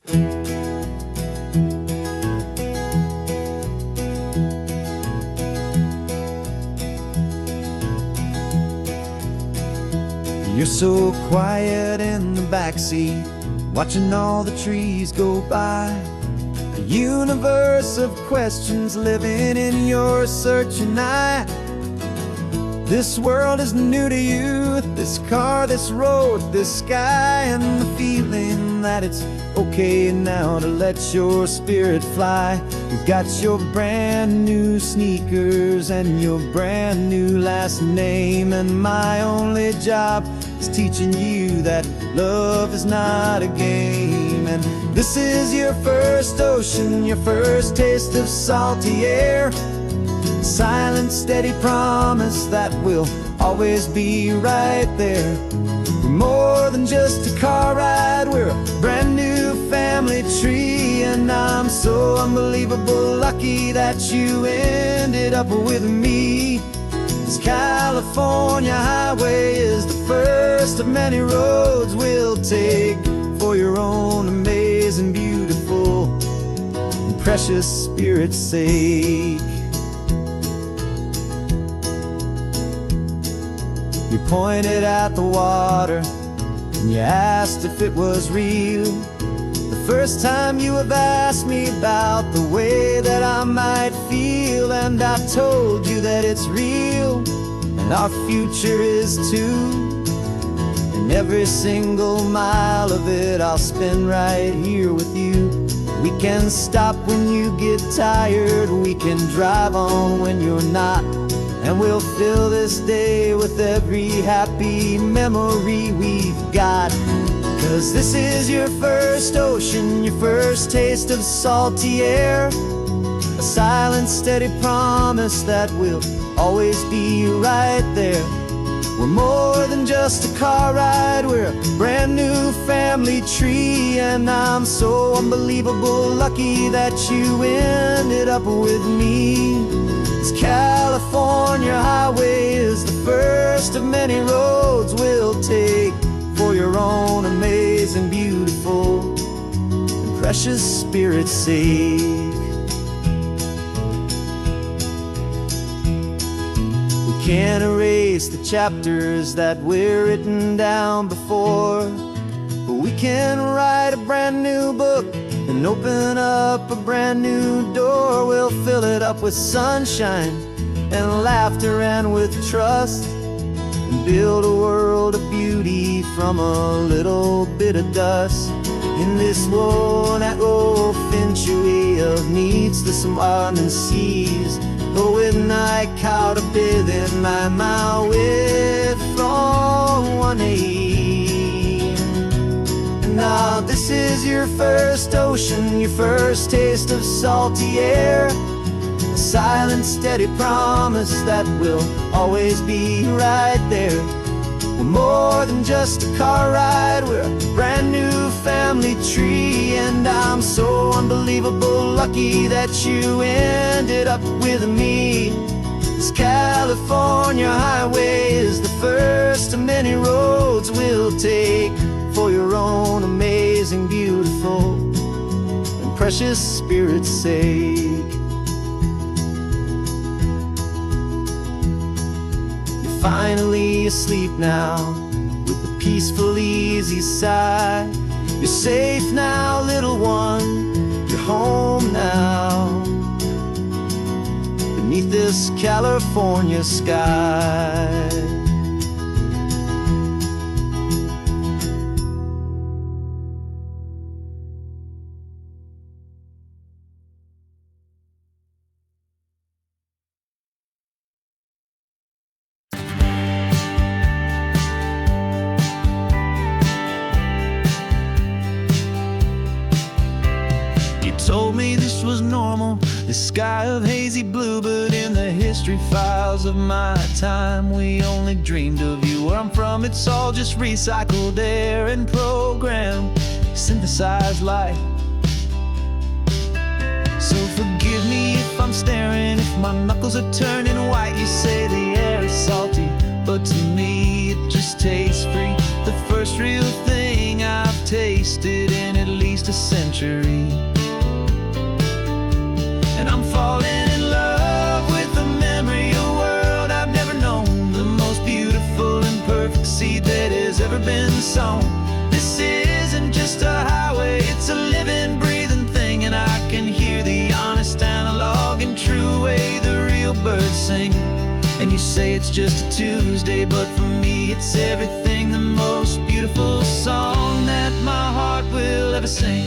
You're so quiet in the backseat, watching all the trees go by. A universe of questions living in your searching eye. This world is new to you, this car, this road, this sky, and the feeling that it's okay now to let your spirit fly. You've got your brand new sneakers and your brand new last name, and my only job is teaching you that love is not a game. And this is your first ocean, your first taste of salty air. Silent, steady promise that we'll always be right there. We're more than just a car ride, we're a brand new family tree. And I'm so unbelievable lucky that you ended up with me. This California highway is the first of many roads we'll take for your own amazing, beautiful, and precious spirit's sake. You pointed at the water and you asked if it was real. The first time you have asked me about the way that I might feel, and I told you that it's real and our future is too. And every single mile of it I'll spend right here with you. We can stop when you get tired, we can drive on when you're not, and we'll fill this day with every happy memory we've got. 'Cause this is your first ocean, your first taste of salty air. A silent, steady promise that we'll always be right there. We're more than just a car ride, we're a brand new family tree. And I'm so unbelievable lucky that you ended up with me. This California highway is the first of many roads we'll take for your own amazing, beautiful, and precious spirit's sake. We can't erase the chapters that were written down before, but we can write a brand new book and open up a brand new door. We'll fill it up with sunshine and laughter and with trust, and build a world of beauty from a little bit of dust. In this world that eventually of needs the surrounding seas, going I caught a bit in my mouth with from one aim. And now this is your first ocean, your first taste of salty air. A silent, steady promise that we'll always be right there. We're more than just a car ride, we're a brand new family tree. And I'm so unbelievable lucky that you ended up with me. This California highway is the first of many roads we'll take for your own amazing, beautiful, and precious spirit's sake. You're finally asleep now with a peaceful, easy sigh. You're safe now, little one, you're home now, beneath this California sky. Told me this was normal, this sky of hazy blue, but in the history files of my time, we only dreamed of you. Where I'm from, it's all just recycled air and programmed, synthesized light. So forgive me if I'm staring, if my knuckles are turning white. You say the air is salty, but to me it just tastes free. The first real thing I've tasted in at least just a century. And I'm falling in love with the memory of a world I've never known, the most beautiful and perfect seed that has ever been sown. This isn't just a highway, it's a living, breathing thing, and I can hear the honest analog and true way the real birds sing. And you say it's just a Tuesday, but for me it's everything, the most beautiful song that my heart will ever sing.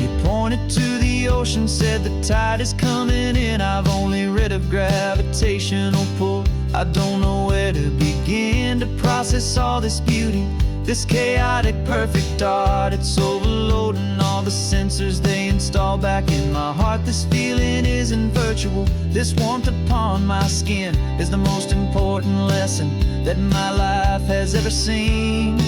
You pointed to the ocean, said the tide is coming in. I've only read of gravitational pull. I don't know where to begin to process all this beauty, this chaotic perfect art. It's overloading all the sensors they install back in my heart. This feeling isn't virtual, this warmth upon my skin is the most important lesson that my life has ever seen.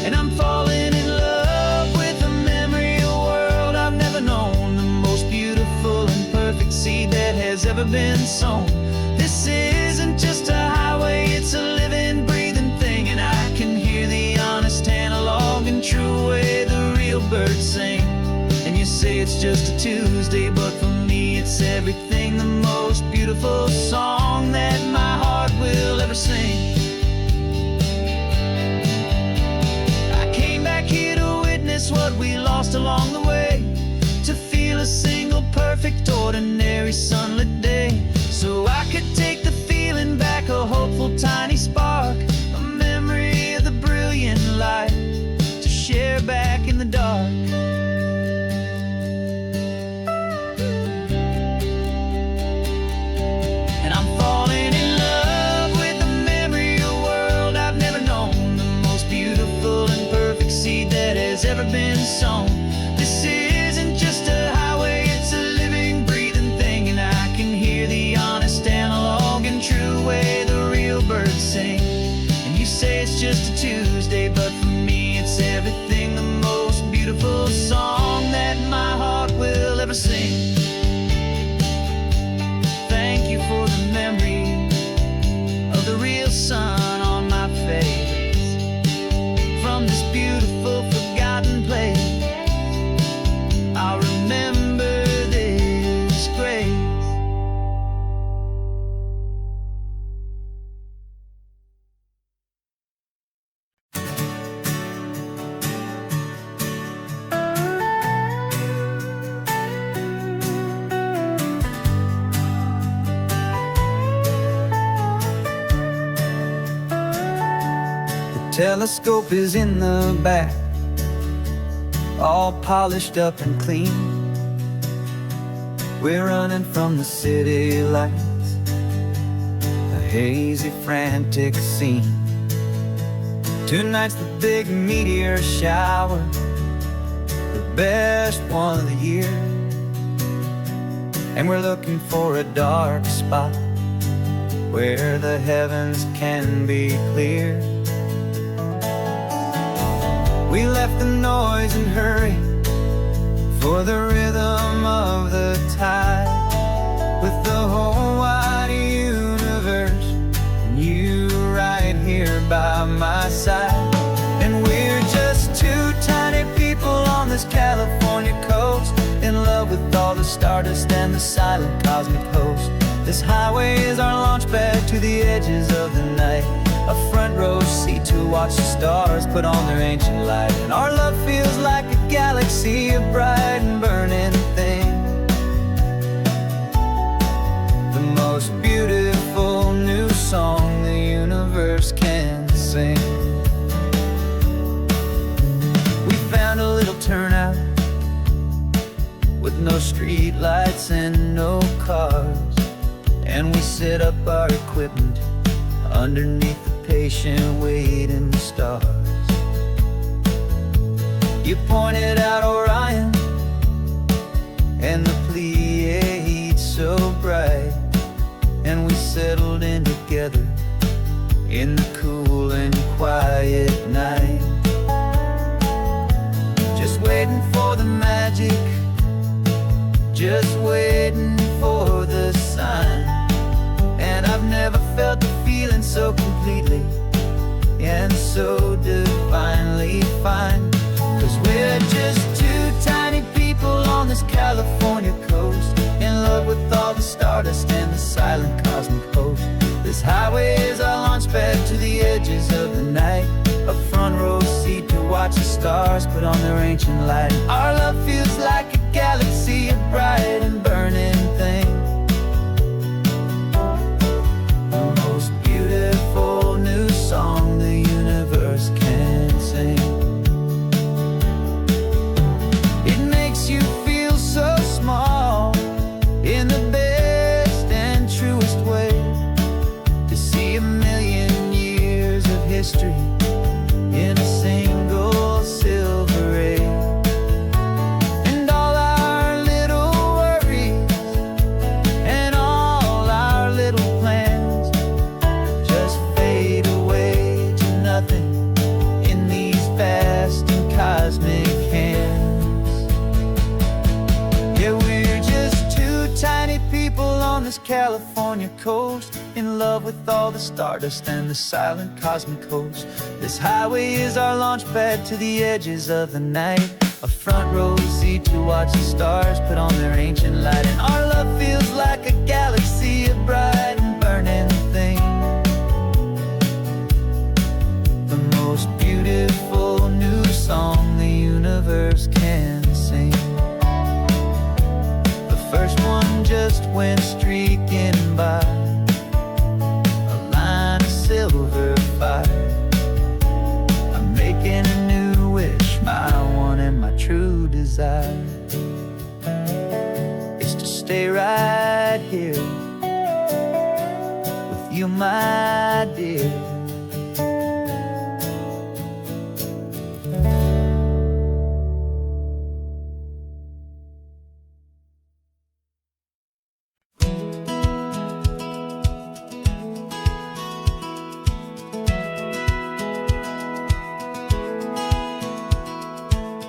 And I'm falling in love with a memory of a world I've never known, the most beautiful and perfect seed that has ever been sown. This isn't just a highway, it's a living, breathing thing, and I can hear the honest analog and true way the real birds sing. And you say it's just a Tuesday, but for me it's everything, the most beautiful song that my heart will ever sing. I came back here to witness what we lost along the way, to feel a single perfect ordinary sunlit day, so I could take the feeling back, a hopeful tiny spark, a memory of the brilliant light to share back in the dark. And I'm falling in love with the memory of a world I've never known, the most beautiful and perfect seed that has ever been sown. This isn't just a highway, it's a living, breathing thing, and I can hear the honest analog and true way the real birds sing. And you say it's just a Tuesday, but for me it's everything, the most beautiful song that my heart will ever sing. Thank you for the memory of the real sun on my face, from this beautiful forgotten place I'll remember this grace. The telescope is in the back, all polished up and clean. We're running from the city lights, a hazy, frantic scene. Tonight's the big meteor shower, the best one of the year, and we're looking for a dark spot where the heavens can be clear. We left the noise and hurry for the rhythm of the tide, with the whole wide universe and you right here by my side. And we're just two tiny people on this California coast, in love with all the stardust and the silent cosmic host. This highway is our launch pad to the edges of the night, a front row seat to watch the stars put on their ancient light. And our love feels like a galaxy, a bright and burning thing, the most beautiful new song the universe can sing. We found a little turnout with no street lights and no cars, and we set up our equipment underneath the patient waiting stars. You pointed out Orion and the Pleiades so bright, and we settled in together in the cool and quiet night, just waiting for the magic, just waiting for the sign. And I've never felt the feeling so completely and so so divinely fine. 'Cause we're just two tiny people on this California coast, in love with all the stardust and the silent cosmic host. This highway is our launch pad to the edges of the night, a front row seat to watch the stars put on their ancient light. Our love feels like a galaxy, a bright and burning thing, the most beautiful new song the universe can sing. It makes you feel so small in the best and truest way, to see a million years of history in a single silver ray. And all our little worries and all our little plans just fade away to nothing in these vast and cosmic hands. Yeah, we're just two tiny people on this California coast, in love with all the stardust and the silent cosmic host. This highway is our launch pad to the edges of the night, a front row seat to watch the stars put on their ancient light. And our love feels like a galaxy, a bright and burning thing, the most beautiful new song the universe can sing. The first one just went streaking by, a line of silver fire. I'm making a new wish, my one and my true desire is to stay right here with you, my dear.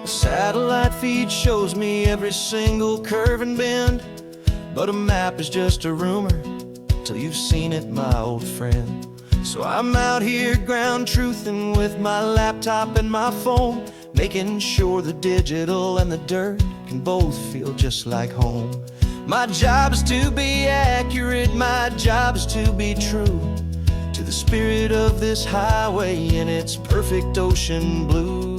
Satellite feed shows me every single curve and bend, but a map is just a rumor till you've seen it, my old friend. So I'm out here ground truthing with my laptop and my phone, making sure the digital and the dirt can both feel just like home. My job is to be accurate, my job is to be true to the spirit of this highway in its perfect ocean blue.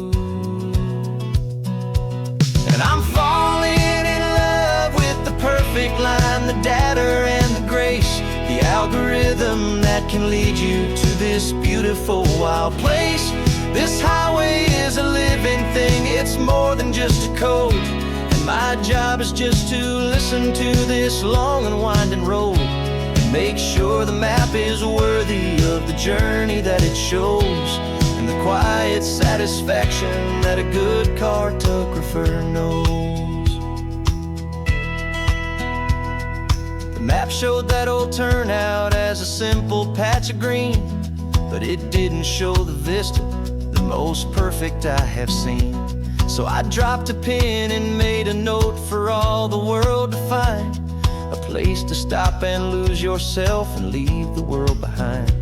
And I'm falling in love with the perfect line, the data and the grace, the algorithm that can lead you to this beautiful wild place. This highway is a living thing, it's more than just a code. And my job is just to listen to this long and winding road, and make sure the map is worthy of the journey that it shows, and the quiet satisfaction that a good cartographer knows. The map showed that old turnout as a simple patch of green, but it didn't show the vista, the most perfect I have seen. So I dropped a pin and made a note for all the world to find, a place to stop and lose yourself and leave the world behind.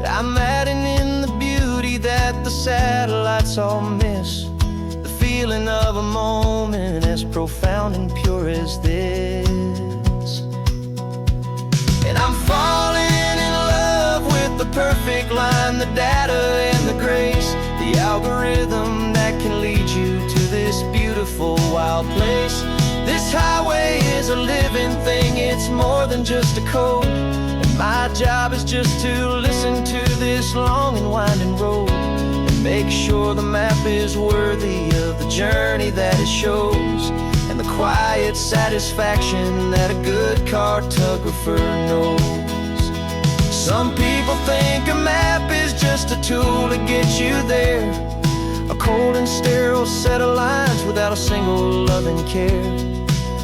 I'm adding in the beauty that the satellites all miss, the feeling of a moment as profound and pure as this. And I'm falling in love with the perfect line, the data and the grace, the algorithm that can lead you to this beautiful wild place. This highway is a living thing, it's more than just a code. My job is just to listen to this long and winding road, and make sure the map is worthy of the journey that it shows, and the quiet satisfaction that a good cartographer knows. Some people think a map is just a tool to get you there, a cold and sterile set of lines without a single loving care.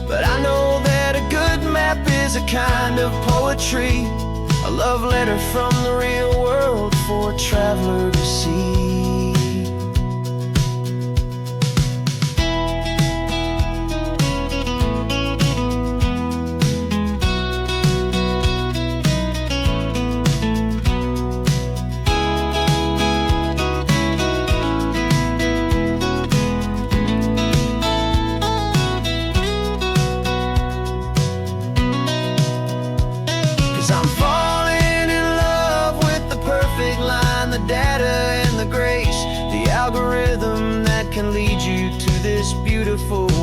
But I know that a good map is a kind of poetry, a love letter from the real world for a traveler to see.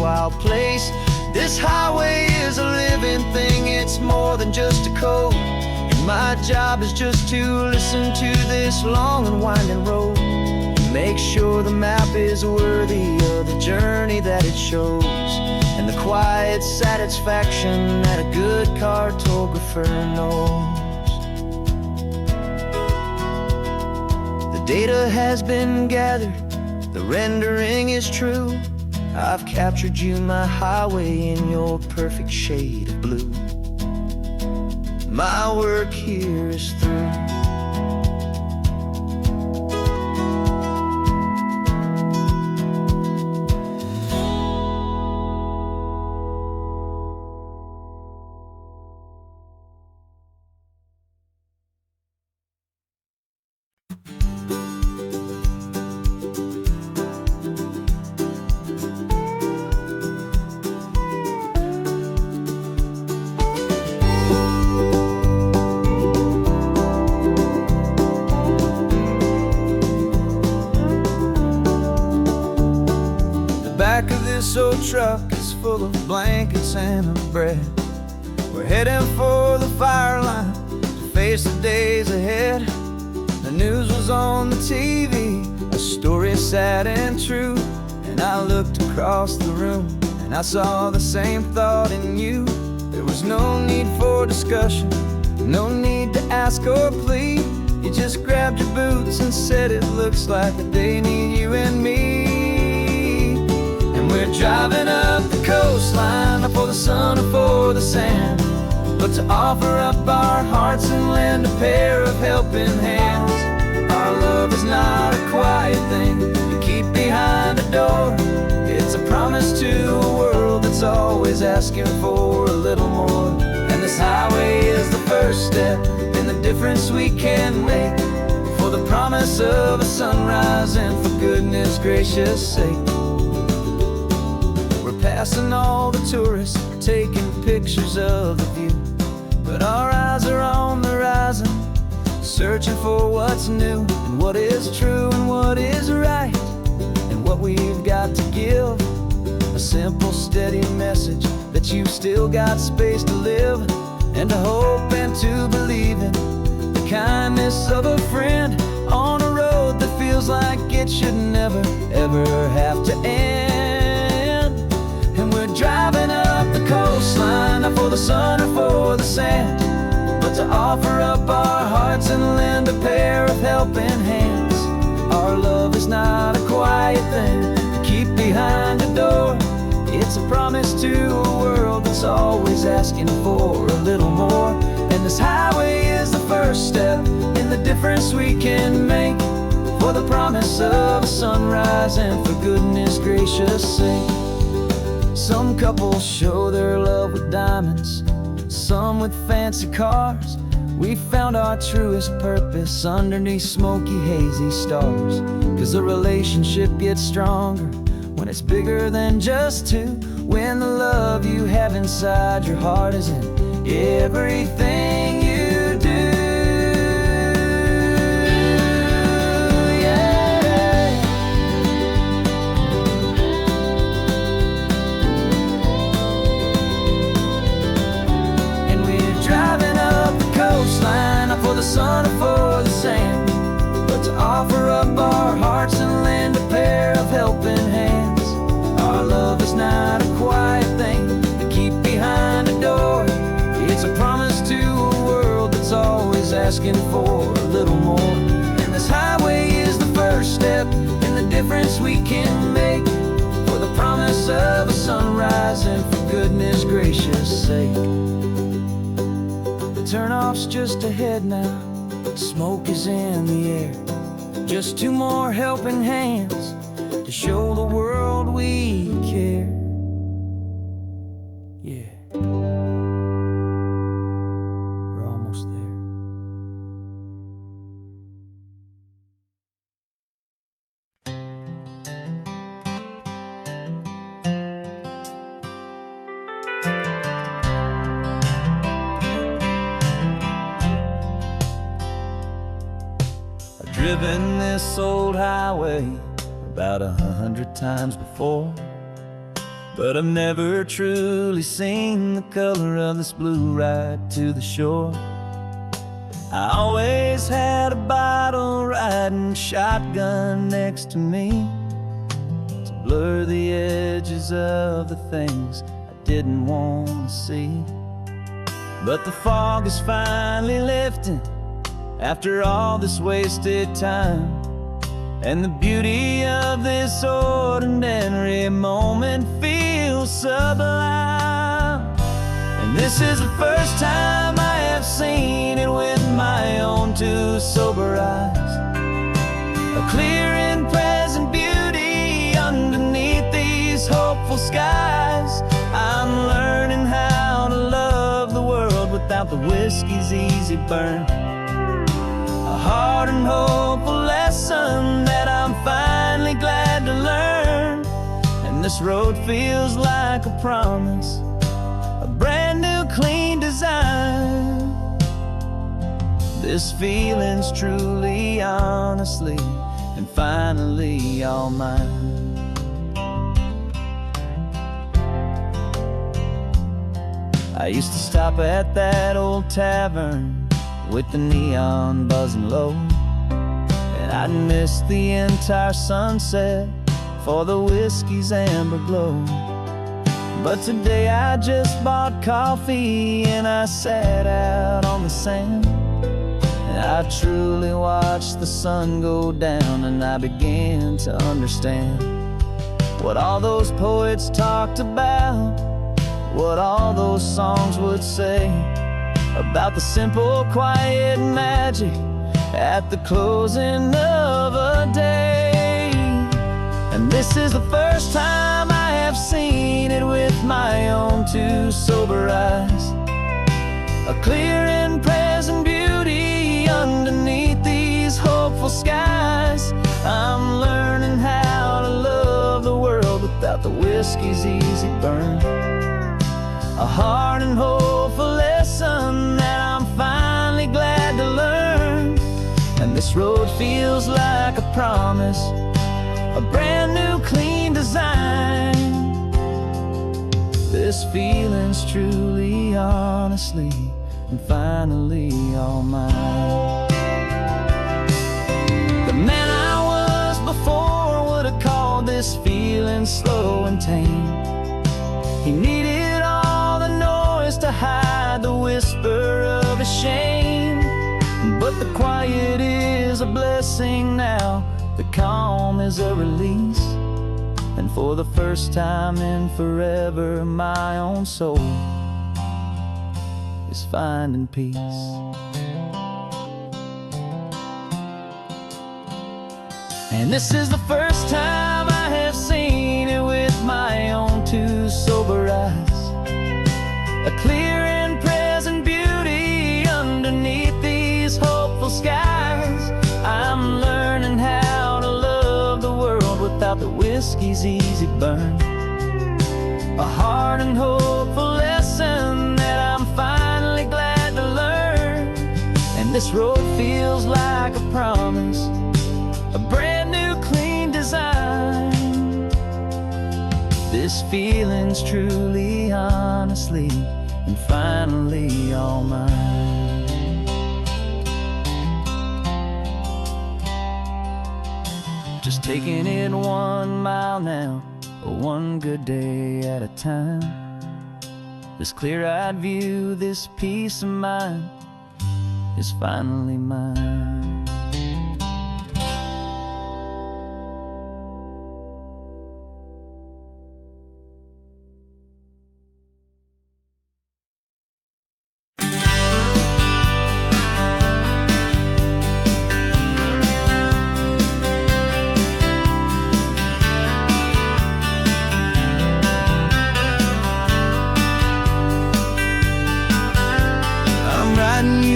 wild place. This highway is a living thing, it's more than just a code. And my job is just to listen to this long and winding road, and make sure the map is worthy of the journey that it shows, and the quiet satisfaction that a good cartographer knows. The data has been gathered, the rendering is true. I've captured you, my highway, in your perfect shade of blue. My work here is through. Back of this old truck is full of blankets and of bread. We're heading for the fire line to face the days ahead. The news was on the TV, a story sad and true. And I looked across the room and I saw the same thought in you. There was no need for discussion, no need to ask or plead. You just grabbed your boots and said it looks like the day need you and me. We're driving up the coastline, not for the sun or for the sand, but to offer up our hearts and lend a pair of helping hands. Our love is not a quiet thing you keep behind a door. It's a promise to a world that's always asking for a little more. And this highway is the first step in the difference we can make, for the promise of a sunrise and for goodness gracious sake. Passing all the tourists, taking pictures of the view, but our eyes are on the horizon, searching for what's new, and what is true and what is right, and what we've got to give. A simple, steady message that you've still got space to live, and to hope and to believe in the kindness of a friend on a road that feels like it should never, ever have to end. And we're driving up the coastline, not for the sun or for the sand, but to offer up our hearts and lend a pair of helping hands. Our love is not a quiet thing to keep behind a door. It's a promise to a world that's always asking for a little more. And this highway is the first step in the difference we can make, for the promise of a sunrise and for goodness gracious sake. Some couples show their love with diamonds, some with fancy cars. We found our truest purpose underneath smoky, hazy stars. 'Cause the relationship gets stronger when it's bigger than just two, when the love you have inside your heart is in everything you do. For the sun or for the sand, but to offer up our hearts and lend a pair of helping hands. Our love is not a quiet thing to keep behind a door. It's a promise to a world that's always asking for a little more. And this highway is the first step in the difference we can make, for the promise of a sunrise and for goodness gracious sake. Turnoff's just ahead now, smoke is in the air. Just two more helping hands to show the world we care. Yeah, we're almost there. Driven this old highway about 100 times before. but I've never truly seen the color of this blue right to the shore. I always had a bottle riding shotgun next to me to blur the edges of the things I didn't want to see. But the fog is finally lifting after all this wasted time, and the beauty of this ordinary moment feels sublime. And this is the first time I have seen it with my own two sober eyes. A clear and present beauty underneath these hopeful skies. I'm learning how to love the world without the whiskey's easy burn. A hard and hopeful lesson that I'm finally glad to learn. And this road feels like a promise, a brand new clean design. This feeling's truly, honestly, and finally all mine. I used to stop at that old tavern with the neon buzzing low, and I'd miss the entire sunset for the whiskey's amber glow. But today I just bought coffee and I sat out on the sand, and I truly watched the sun go down, and I began to understand what all those poets talked about, what all those songs would say about the simple, quiet magic at the closing of a day. And this is the first time I have seen it with my own two sober eyes. A clear and present beauty underneath these hopeful skies. I'm learning how to love the world without the whiskey's easy burn. A hard and hopeful lesson that I'm finally glad to learn. And this road feels like a promise, a brand new clean design. This feeling's truly, honestly, and finally all mine. The man I was before would have called this feeling slow and tame. He needed all the noise to hide the whisper of his shame. But the quiet is a blessing now, the calm is a release. And for the first time in forever, my own soul is finding peace. And this is the first time I have seen it with my own two sober eyes. A clear and present beauty underneath these hopeful skies. I'm learning how to love the world without the whiskey's easy burn. A hard and hopeful lesson that I'm finally glad to learn. And this road feels like a promise, a brand new clean design. This feeling's truly, honestly, and finally all mine. Just taking it 1 mile now, one good day at a time. This clear-eyed view, this peace of mind is finally mine.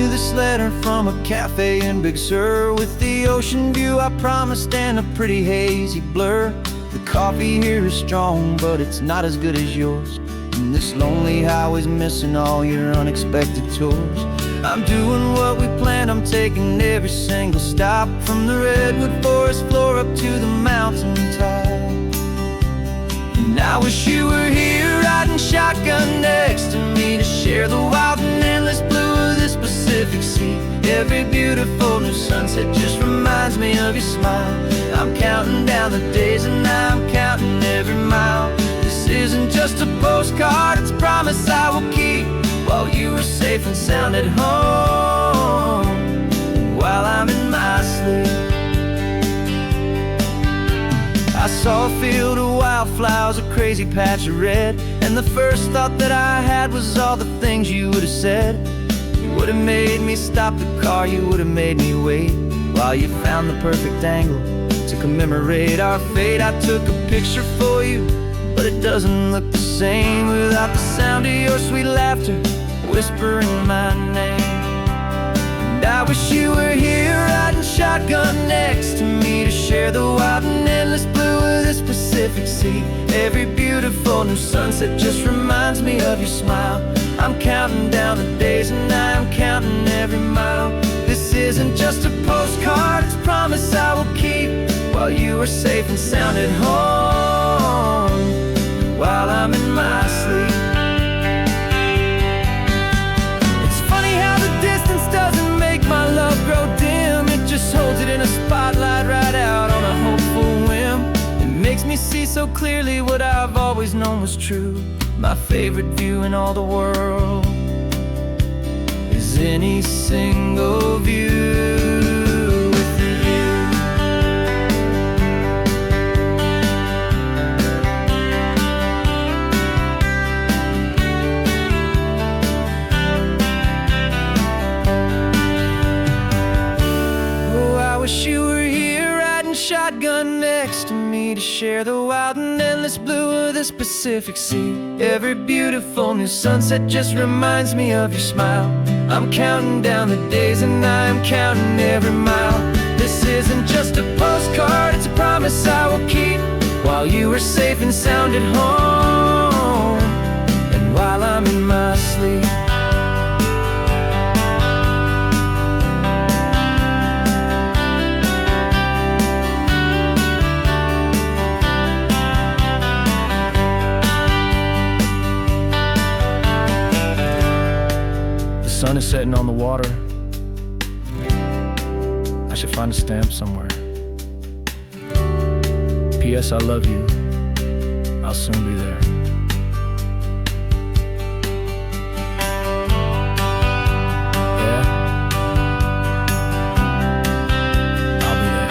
This letter from a cafe in Big Sur, with the ocean view I promised and a pretty hazy blur. The coffee here is strong, but it's not as good as yours. And this lonely highway's missing all your unexpected tours. I'm doing what we planned, I'm taking every single stop, from the redwood forest floor up to the mountain top. And I wish you were shotgun next to me to share the wild and endless blue of this Pacific Sea. Every beautiful new sunset just reminds me of your smile. I'm counting down the days and I'm counting every mile. This isn't just a postcard, it's a promise I will keep, while you are safe and sound at home, while I'm in my sleep. I saw a field of wildflowers, a crazy patch of red, and the first thought that I had was all the things you would have said. You would have made me stop the car, you would have made me wait, while you found the perfect angle to commemorate our fate. I took a picture for you, but it doesn't look the same without the sound of your sweet laughter whispering my name. And I wish you were here riding shotgun next to me to share the wild and endless blue of this Pacific Sea. Every beautiful new sunset just reminds me of your smile. I'm counting down the days and I'm counting every mile. This isn't just a postcard, it's a promise I will keep, while you are safe and sound at home, while I'm in my sleep. It's funny how the distance doesn't make my love grow dim. It just holds it in a spotlight right out on a hopeful whim. It makes me see so clearly what I've always known was true. My favorite view in all the world is any single view with you. Oh, I wish you were here riding shotgun next to me to share the wild and endless blue of this Pacific Sea. Every beautiful new sunset just reminds me of your smile. I'm counting down the days and I'm counting every mile. This isn't just a postcard, it's a promise I will keep, while you are safe and sound at home, and while I'm in my sleep. The sun is setting on the water. I should find a stamp somewhere. P.S. I love you. I'll soon be there. Yeah? I'll be there.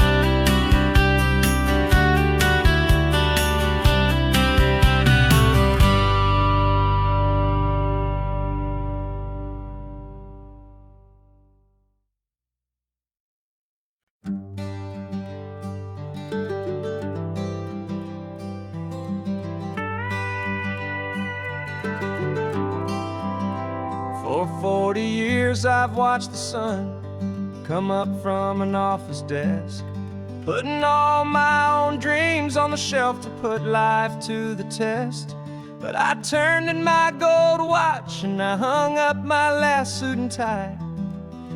For 40 years I've watched the sun come up from an office desk, putting all my own dreams on the shelf to put life to the test. But I turned in my gold watch and I hung up my last suit and tie,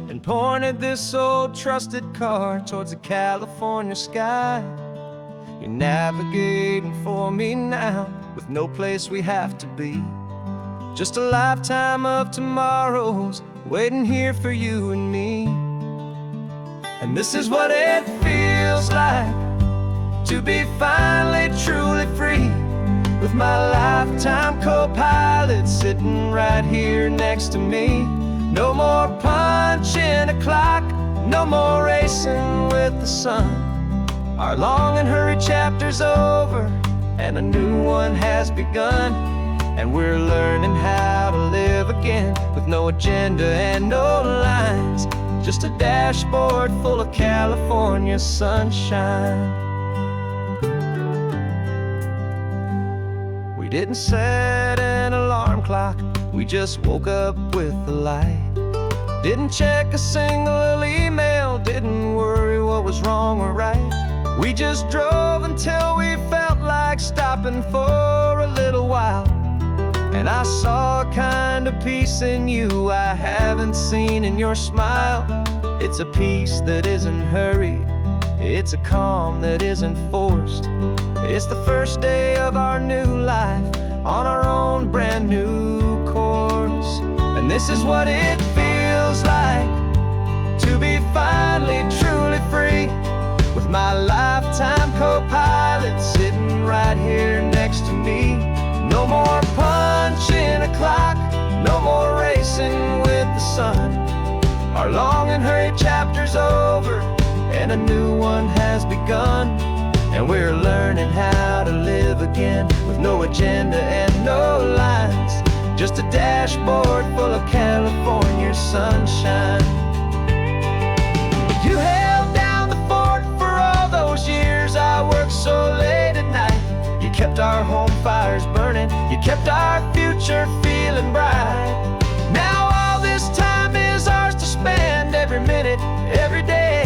and pointed this old trusted car towards the California sky. You're navigating for me now, with no place we have to be, just a lifetime of tomorrows waiting here for you and me. And this is what it feels like to be finally truly free, with my lifetime co-pilot sitting right here next to me. No more punching a clock, no more racing with the sun. Our long and hurried chapter's over and a new one has begun. And we're learning how to live again, with no agenda and no lines, just a dashboard full of California sunshine. We didn't set an alarm clock, we just woke up with the light. Didn't check a single email, didn't worry what was wrong or right. We just drove until we felt like stopping for a little while. And I saw a kind of peace in you I haven't seen in your smile. It's a peace that isn't hurried, It's a calm that isn't forced. It's the first day of our new life on our own brand new course. And this is what it feels like to be finally truly free, with my lifetime co-pilot sitting right here next to me. No more punching a clock, no more racing with the sun. Our long and hurried chapter's over, and a new one has begun. And we're learning how to live again, with no agenda and no lines, just a dashboard full of California sunshine. You held down the fort for all those years I worked so late at night. You kept our home fires burning, you kept our future feeling bright. Now all this time is ours to spend, every minute, every day.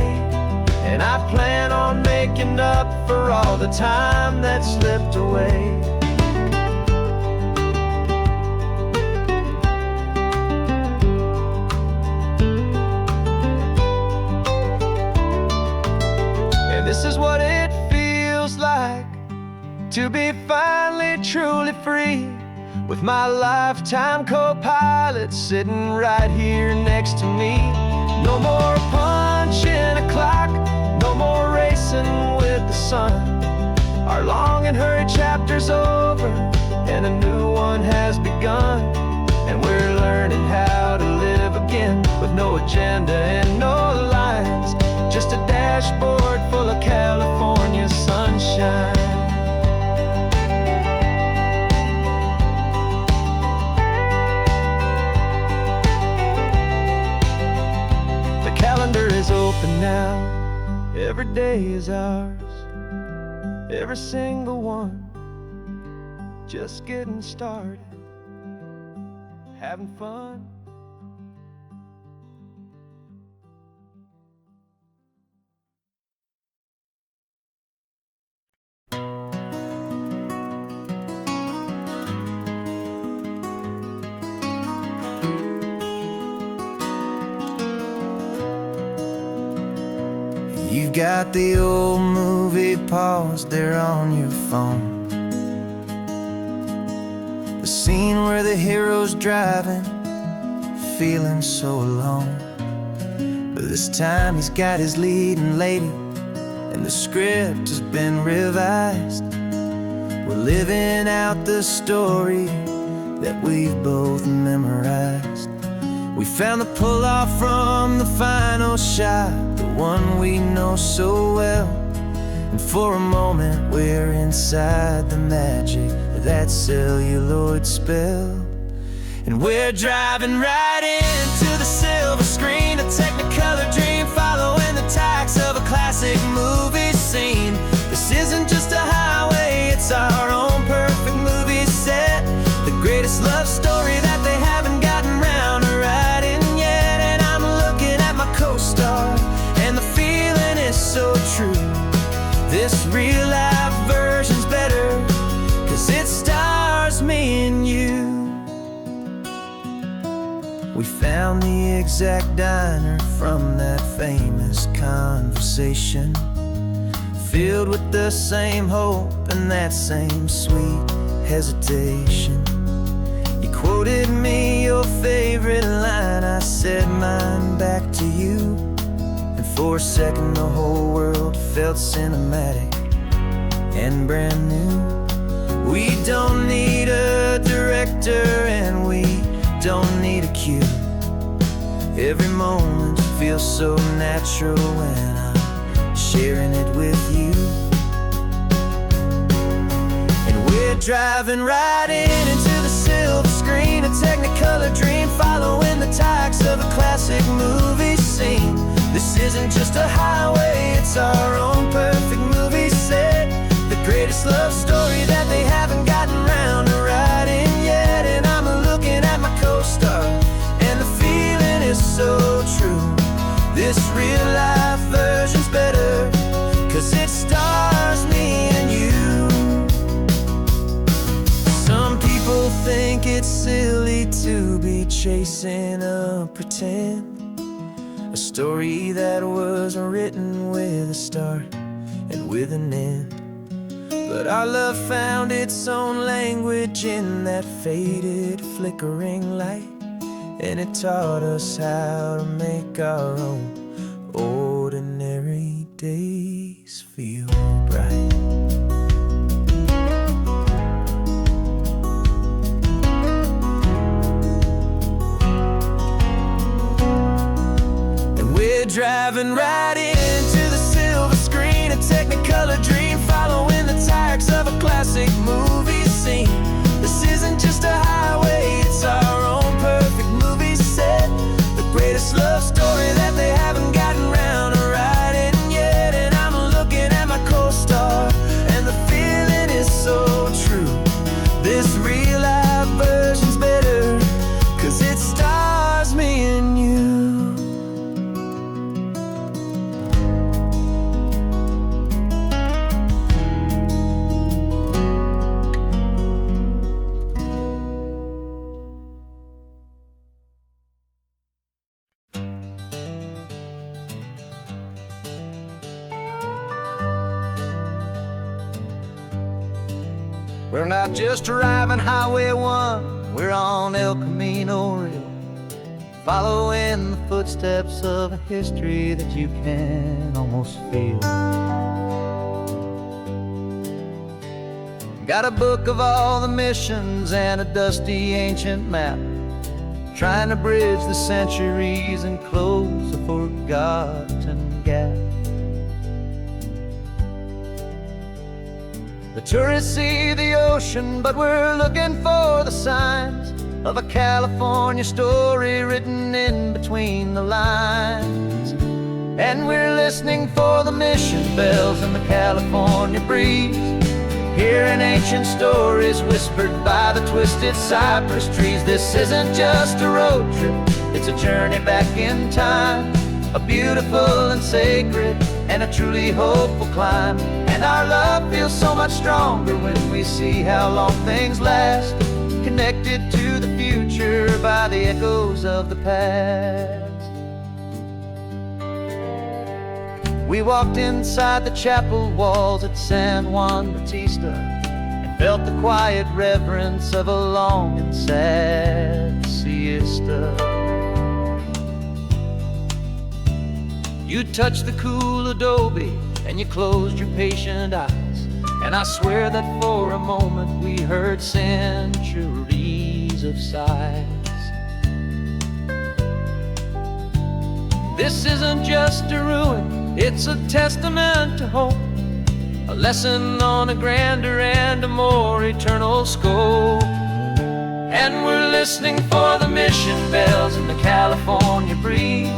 And I plan on making up for all the time that slipped away. And this is what it feels like to be finally truly free, with my lifetime co-pilot sitting right here next to me. No more punching a clock, no more racing with the sun. Our long and hurried chapter's over, and a new one has begun. And we're learning how to live again, with no agenda and no lines, just a dashboard full of California sunshine. The calendar is open now, every day is ours, every single one, just getting started, having fun. You've got the old movie paused there on your phone, the scene where the hero's driving, feeling so alone. But this time he's got his leading lady, and the script has been revised. We're living out the story that we've both memorized. We found the pull-off from the final shot, the one we know so well. And for a moment we're inside the magic of that celluloid spell. And we're driving right into the silver screen, a Technicolor dream, following the tacks of a classic movie scene. This isn't just a highway, it's our own perfect movie set, the greatest love story that they haven't gotten round to writing yet. And I'm looking at my co-star, and the feeling is so true. This real-life version's better, 'cause it stars me and you. We found the exact diner from that famous conversation, filled with the same hope and that same sweet hesitation. You quoted me your favorite line, I said mine back to you. And for a second the whole world felt cinematic and brand new. We don't need a director and we don't need a cue. Every moment feels so natural when I'm sharing it with you. And we're driving right into the silver screen, a Technicolor dream, following the tacks of a classic movie scene. This isn't just a highway, it's our own perfect movie set, the greatest love story that they haven't gotten round to writing yet. And I'm looking at my co-star, and the feeling is so true. This real life version's better, 'cause it stars me and you. Some people think it's silly to be chasing a pretend, a story that was written with a start and with an end. But our love found its own language in that faded, flickering light, and it taught us how to make our own ordinary days feel bright. Driving right into the silver screen, a Technicolor dream, following the tracks of a classic movie scene. This isn't just a highway, it's our own perfect movie set, the greatest love story that they haven't gotten round to writing yet. And I'm looking at my co-star, and the feeling is so true. This real life version's better, 'cause it stars me and you. We're not just driving Highway 1, we're on El Camino Real, following the footsteps of a history that you can almost feel. Got a book of all the missions and a dusty ancient map, trying to bridge the centuries and close a forgotten gap. The tourists see the ocean, but we're looking for the signs of a California story written in between the lines. And we're listening for the mission bells in the California breeze, hearing ancient stories whispered by the twisted cypress trees. This isn't just a road trip, it's a journey back in time, a beautiful and sacred and a truly hopeful climb. And our love feels so much stronger when we see how long things last, connected to the future by the echoes of the past. We walked inside the chapel walls at San Juan Bautista and felt the quiet reverence of a long and sad siesta. You touched the cool adobe and you closed your patient eyes, and I swear that for a moment we heard centuries of sighs. This isn't just a ruin, it's a testament to hope, a lesson on a grander and a more eternal scope. And we're listening for the mission bells in the California breeze,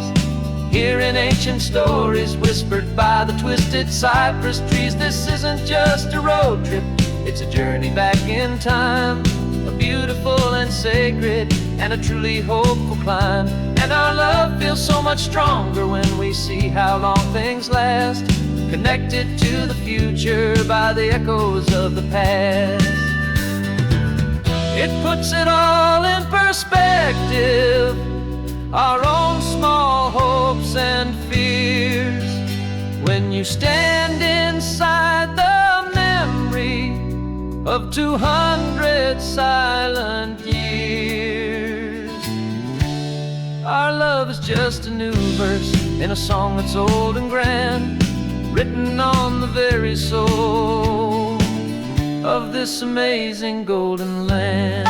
hearing ancient stories whispered by the twisted cypress trees. This isn't just a road trip, it's a journey back in time, a beautiful and sacred and a truly hopeful climb. And our love feels so much stronger when we see how long things last, connected to the future by the echoes of the past. It puts it all in perspective, our own small hopes and fears, when you stand inside the memory of 200 silent years. Our love is just a new verse in a song that's old and grand, written on the very soul of this amazing golden land.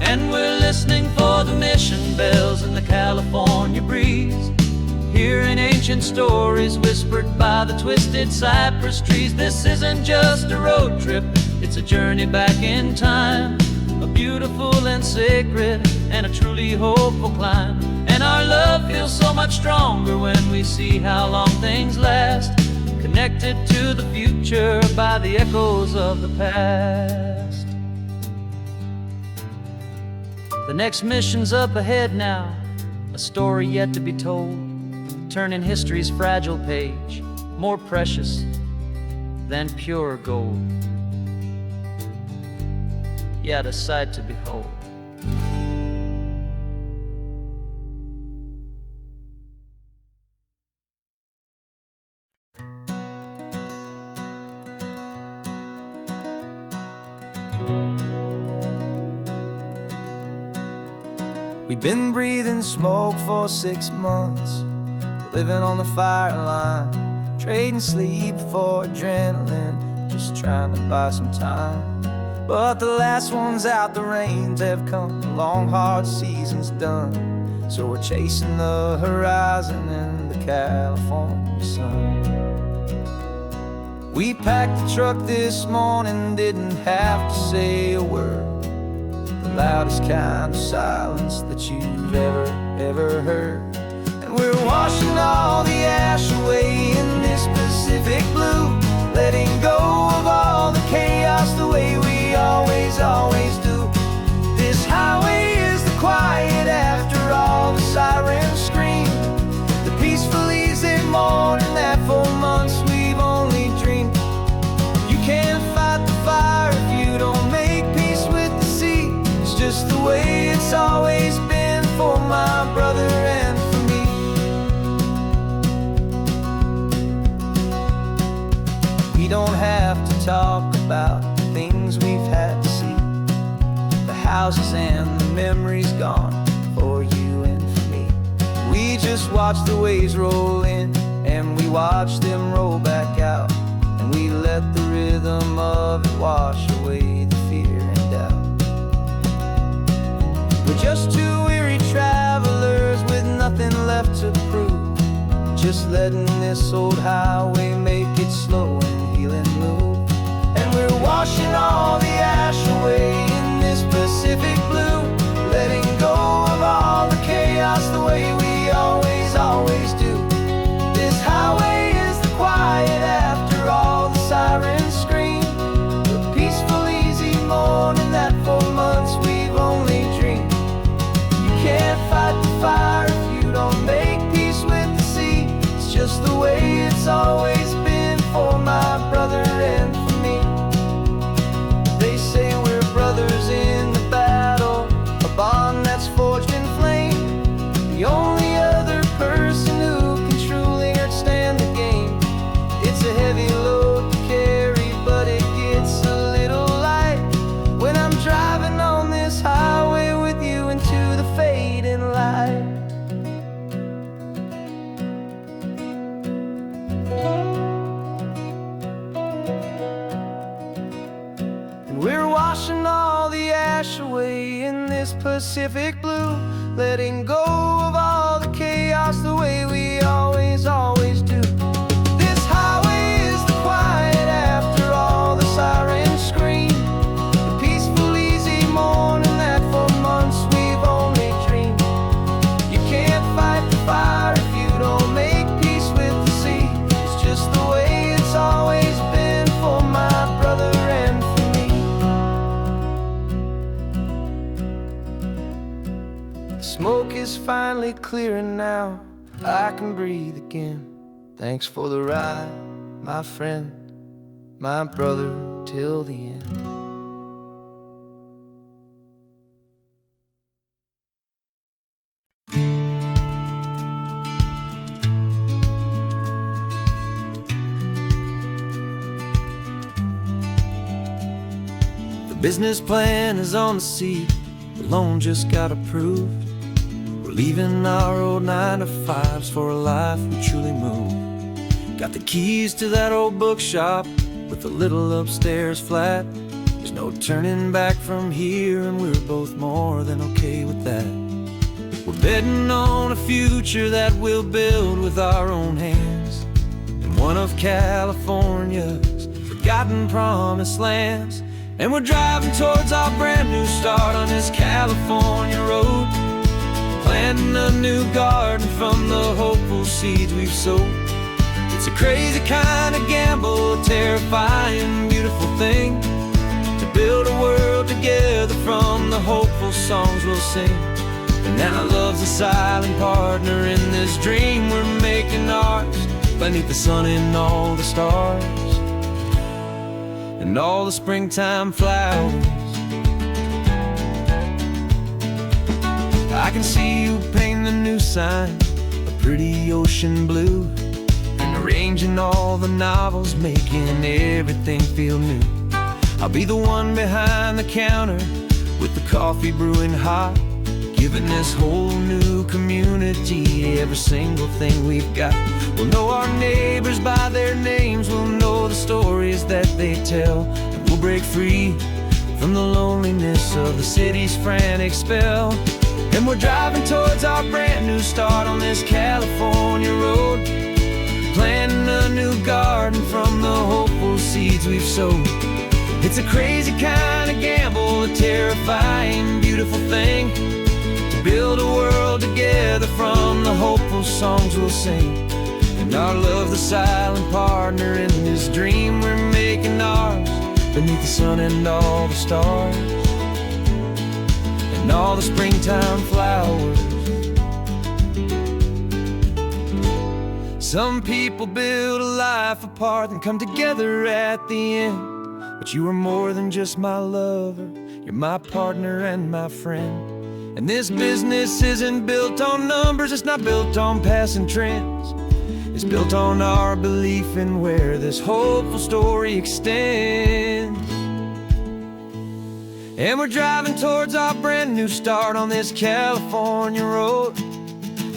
And we're listening for the mission bells in the California breeze, hearing ancient stories whispered by the twisted cypress trees. This isn't just a road trip, it's a journey back in time, a beautiful and sacred and a truly hopeful climb. And our love feels so much stronger when we see how long things last, connected to the future by the echoes of the past. The next mission's up ahead now, a story yet to be told, turning history's fragile page more precious than pure gold. yet a sight to behold. We've been breathing smoke for 6 months, living on the fire line, trading sleep for adrenaline, just trying to buy some time. But the last one's out, the rains have come, the long hard season's done. So we're chasing the horizon in the California sun. We packed the truck this morning, didn't have to say a word. The loudest kind of silence that you've ever heard. And we're washing all the ash away in this Pacific blue, letting go of all the chaos the way we always do. This highway is the quiet after all the sirens scream, the peaceful easy morning that for months we've only dreamed. You can't fight the fire if you don't make peace with the sea. It's just the way it's always been for my brother and for me. We don't have to talk about the things we've had to see, the houses and the memories gone for you and for me. We just watch the waves roll in and we watch them roll back out, and we let the rhythm of it wash away the fear and doubt. We're just two weary travelers with nothing left to prove, just letting this old highway make its slow and healing move. And we're washing all the ash away in this Pacific blue, letting go of all the chaos the way we always do. This highway is the quiet after all the sirens scream, the peaceful easy morning that for months we've only dreamed. You can't fight the fire if you don't make peace with the sea. It's just the way it's always been for my brother and for me. They say we're brothers in the battle, a bond that's forged in flame. The only other person who can truly stand the game. It's a heavy load to carry, but it gets a little light when I'm driving on this highway with you into the fading light. And we're washing all the ash away in this Pacific blue, letting go of all the chaos the way we always do. This highway is the quiet after all the sirens scream, the peaceful easy morning that for months we've only dreamed. You can't fight the fire if you don't make peace with the sea. It's just the way it's always been for my brother and for me. The smoke is finally clearing now, I can breathe again. Thanks for the ride, my friend, my brother, till the end. The business plan is on the seat, the loan just got approved. We're leaving our old 9-to-5s for a life we truly move. Got the keys to that old bookshop with a little upstairs flat. There's no turning back from here, and we're both more than okay with that. We're betting on a future that we'll build with our own hands, in one of California's forgotten promised lands. And we're driving towards our brand new start on this California road, planting a new garden from the hopeful seeds we've sowed. It's a crazy kind of gamble, a terrifying, beautiful thing, to build a world together from the hopeful songs we'll sing. And now love's a silent partner in this dream we're making ours, beneath the sun and all the stars and all the springtime flowers. I can see you painting a new sign, a pretty ocean blue, and arranging all the novels, making everything feel new. I'll be the one behind the counter with the coffee brewing hot, giving this whole new community every single thing we've got. We'll know our neighbors by their names, we'll know the stories that they tell, and we'll break free from the loneliness of the city's frantic spell. And we're driving towards our brand new start on this California road, planting a new garden from the hopeful seeds we've sowed. It's a crazy kind of gamble, a terrifying, beautiful thing, to build a world together from the hopeful songs we'll sing. And our love, the silent partner in this dream we're making ours, beneath the sun and all the stars, and all the springtime flowers. Some people build a life apart and come together at the end, but you are more than just my lover, you're my partner and my friend. And this business isn't built on numbers, it's not built on passing trends. It's built on our belief in where this hopeful story extends. And we're driving towards our brand new start on this California road,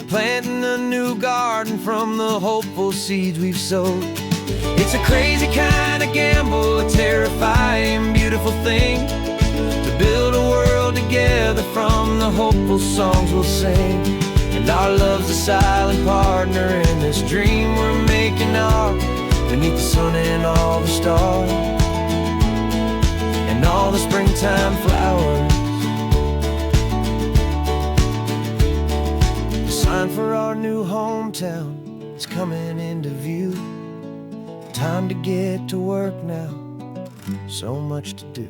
planting a new garden from the hopeful seeds we've sowed. It's a crazy kind of gamble, a terrifying, beautiful thing, to build a world together from the hopeful songs we'll sing. And our love's a silent partner in this dream we're making ours, beneath the sun and all the stars, and all the springtime flowers. The sign for our new hometown is coming into view. Time to get to work now, so much to do.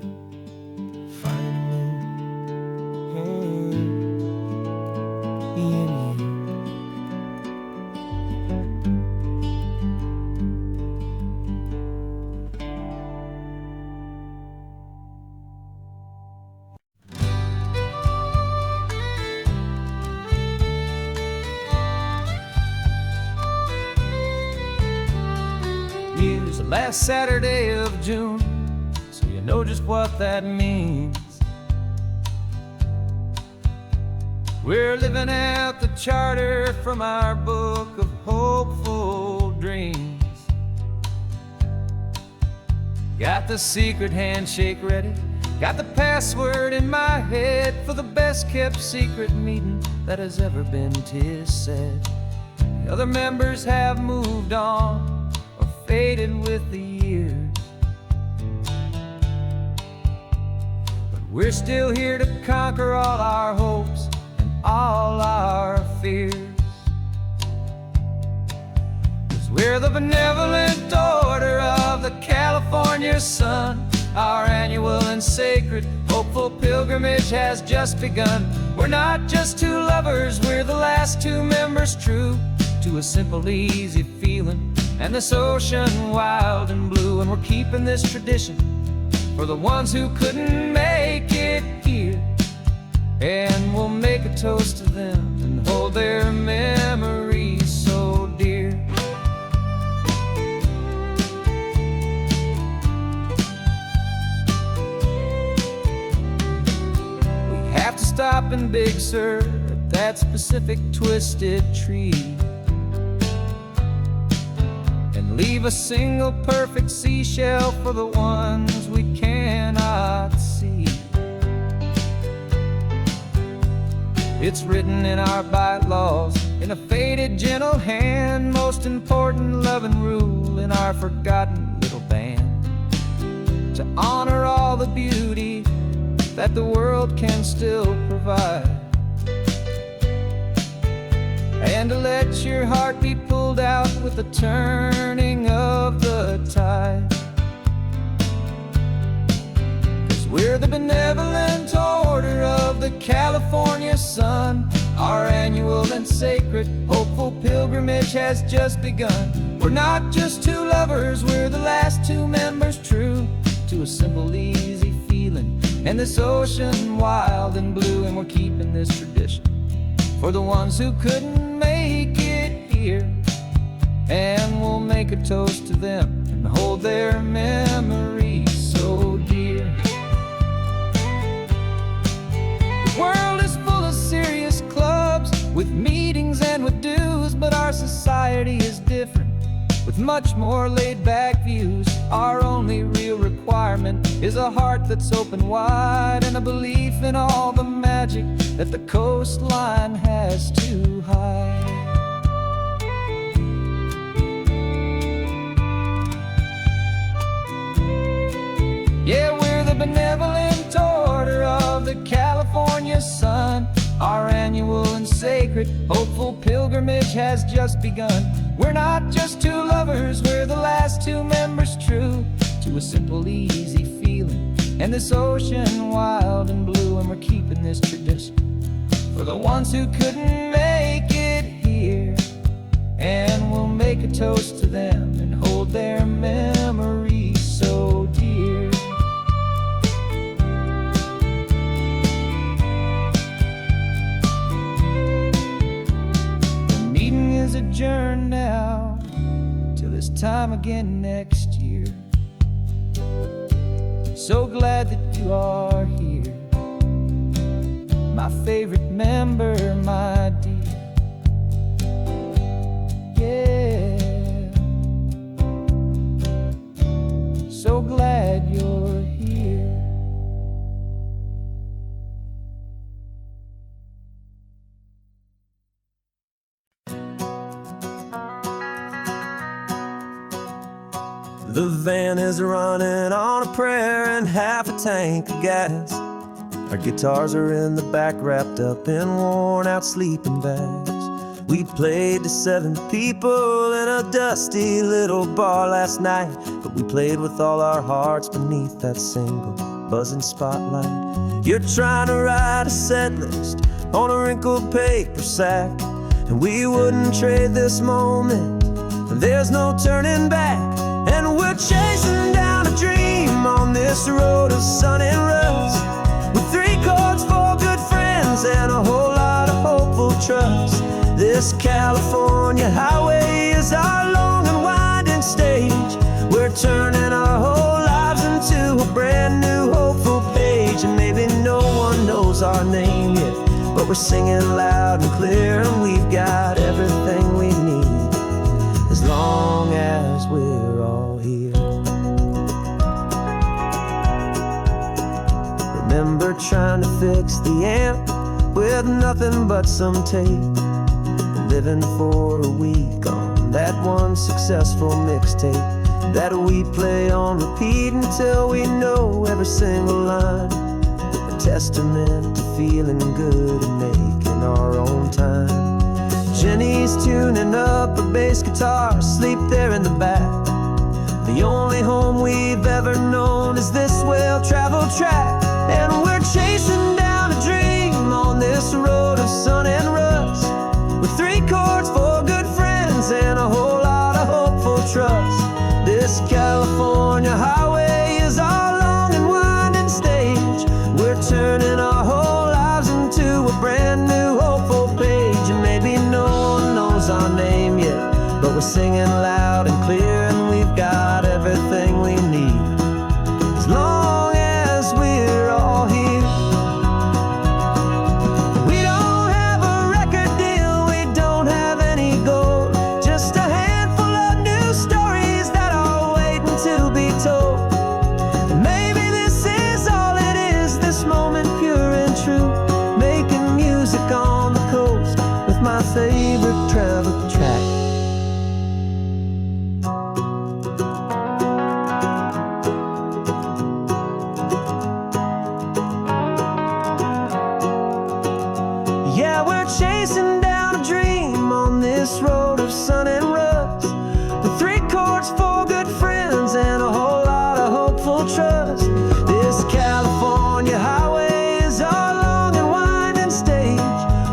Finding me and you. It's the last Saturday of June, so you know just what that means. We're living out the charter from our book of hopeful dreams. Got the secret handshake ready, got the password in my head for the best kept secret meeting that has ever been, 'tis said. The other members have moved on, faded with the years, but we're still here to conquer all our hopes and all our fears. 'Cause we're the benevolent order of the California sun. Our annual and sacred hopeful pilgrimage has just begun. We're not just two lovers, we're the last two members true to a simple, easy feeling, and this ocean wild and blue. And we're keeping this tradition for the ones who couldn't make it here, and we'll make a toast to them and hold their memories so dear. We have to stop in Big Sur at that specific twisted tree, leave a single perfect seashell for the ones we cannot see. It's written in our bylaws, in a faded gentle hand, most important love and rule in our forgotten little band, to honor all the beauty that the world can still provide, and to let your heart be pulled out with the turning of the tide. 'Cause we're the benevolent order of the California sun. Our annual and sacred hopeful pilgrimage has just begun. We're not just two lovers, we're the last two members true to a simple, easy feeling, and this ocean wild and blue. And we're keeping this tradition for the ones who couldn't make it here. And we'll make a toast to them and hold their memories so dear. The world is full of serious clubs with meetings and with dues, but our society is different with much more laid-back views. Our only real requirement is a heart that's open wide and a belief in all the magic that the coastline has to hide. Yeah, we're the benevolent order of the California sun. Our annual and sacred, hopeful pilgrimage has just begun. We're not just two lovers, we're the last two members true to a simple, easy feeling. And this ocean wild and blue, and we're keeping this tradition for the ones who couldn't make it here. And we'll make a toast to them and hold their memories so dear. Adjourn now till this time again next year. So glad that you are here, my favorite member, my dear. Yeah, so glad you're here. The van is running on a prayer and half a tank of gas. Our guitars are in the back, wrapped up in worn-out sleeping bags. We played to 7 people in a dusty little bar last night, but we played with all our hearts beneath that single buzzing spotlight. You're trying to write a set list on a wrinkled paper sack, and we wouldn't trade this moment. There's no turning back. And we're chasing down a dream on this road of sun and rust, with 3 chords, 4 good friends, and a whole lot of hopeful trust. This California highway is our long and winding stage. We're turning our whole lives into a brand new hopeful page. And maybe no one knows our name yet, but we're singing loud and clear, and we've got everything we need, as long as we're all here. Remember trying to fix the amp with nothing but some tape, living for a week on that one successful mixtape that we play on repeat until we know every single line. A testament to feeling good and making our own time. Jenny's tuning up her bass guitar, asleep there in the back. The only home we've ever known is this well-traveled track. And we're chasing down a dream on this road of sun and rust, with 3 chords, 4 good friends, and a whole lot of hopeful trust. This California highway is our long and winding stage. We're turning our whole lives into a brand new hopeful page. And maybe no one knows our name yet, but we're singing loud and clear, and we've got everything we need, as long as we're all here. We don't have a record deal, we don't have any gold, just a handful of new stories that are waiting to be told. And maybe this is all it is, this moment pure and true, making music on the coast with my favorite travel track. Yeah, we're chasing down a dream on this road of sun and rust, with 3 chords, 4 good friends, and a whole lot of hopeful trust. This California highway is our long and winding stage.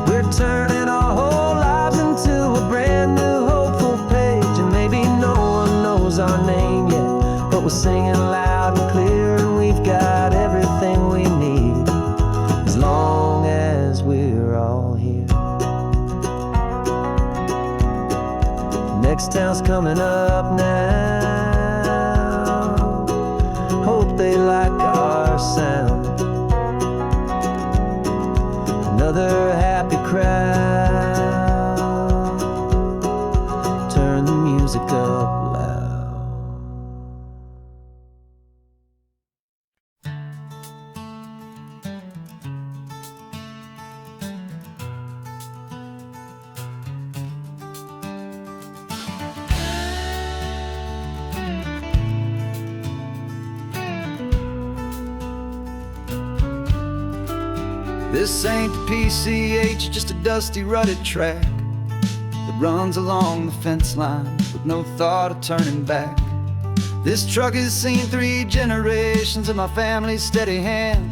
We're turning our whole lives into a brand new hopeful page. And maybe no one knows our name yet, but we're singing loud and clear, and we've got everything we need, as long as we're all here. next town's coming up now. Hope they like our sound. Another happy crowd. Turn the music up loud. This ain't the PCH, just a dusty, rutted track that runs along the fence line with no thought of turning back. This truck has seen 3 generations of my family's steady hand,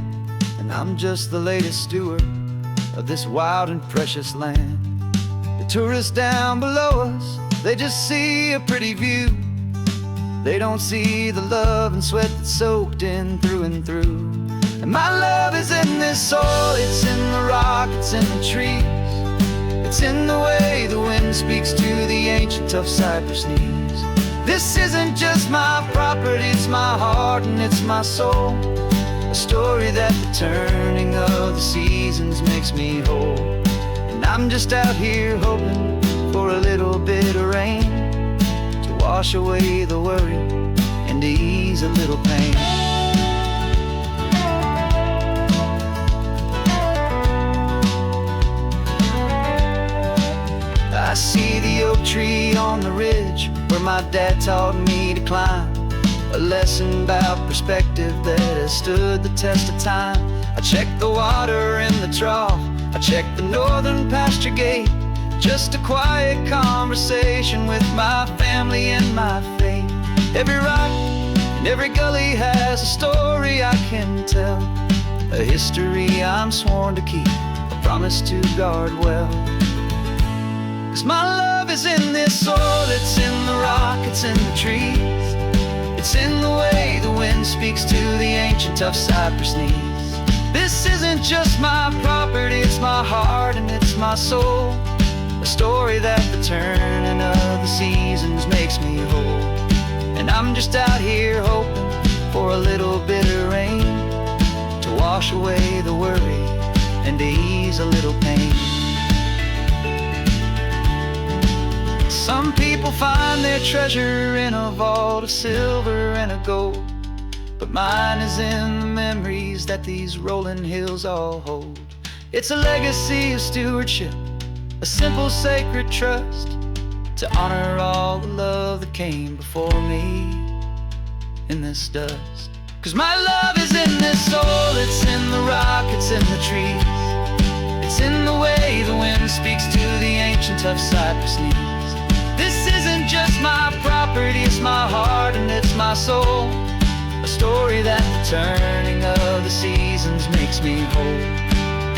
and I'm just the latest steward of this wild and precious land. The tourists down below us, they just see a pretty view. They don't see the love and sweat that's soaked in through and through. And my love is in this soil, it's in the rock, it's in the trees. It's in the way the wind speaks to the ancient tough cypress knees. This isn't just my property, it's my heart and it's my soul. A story that the turning of the seasons makes me whole. And I'm just out here hoping for a little bit of rain to wash away the worry and to ease a little pain. I see the oak tree on the ridge where my dad taught me to climb. A lesson about perspective that has stood the test of time. I check the water in the trough, I check the northern pasture gate. Just a quiet conversation with my family and my faith. Every rock and every gully has a story I can tell. A history I'm sworn to keep, a promise to guard well. 'Cause my love is in this soil, it's in the rock, it's in the trees. It's in the way the wind speaks to the ancient tough cypress knees. This isn't just my property, it's my heart and it's my soul. A story that the turning of the seasons makes me whole. And I'm just out here hoping for a little bit of rain to wash away the worry and to ease a little pain. Some people find their treasure in a vault of silver and of gold, but mine is in the memories that these rolling hills all hold. It's a legacy of stewardship, a simple sacred trust, to honor all the love that came before me in this dust. 'Cause my love is in this soul, it's in the rock, it's in the trees. It's in the way the wind speaks to the ancient tough cypress knees. This isn't just my property, it's my heart and it's my soul. A story that the turning of the seasons makes me whole.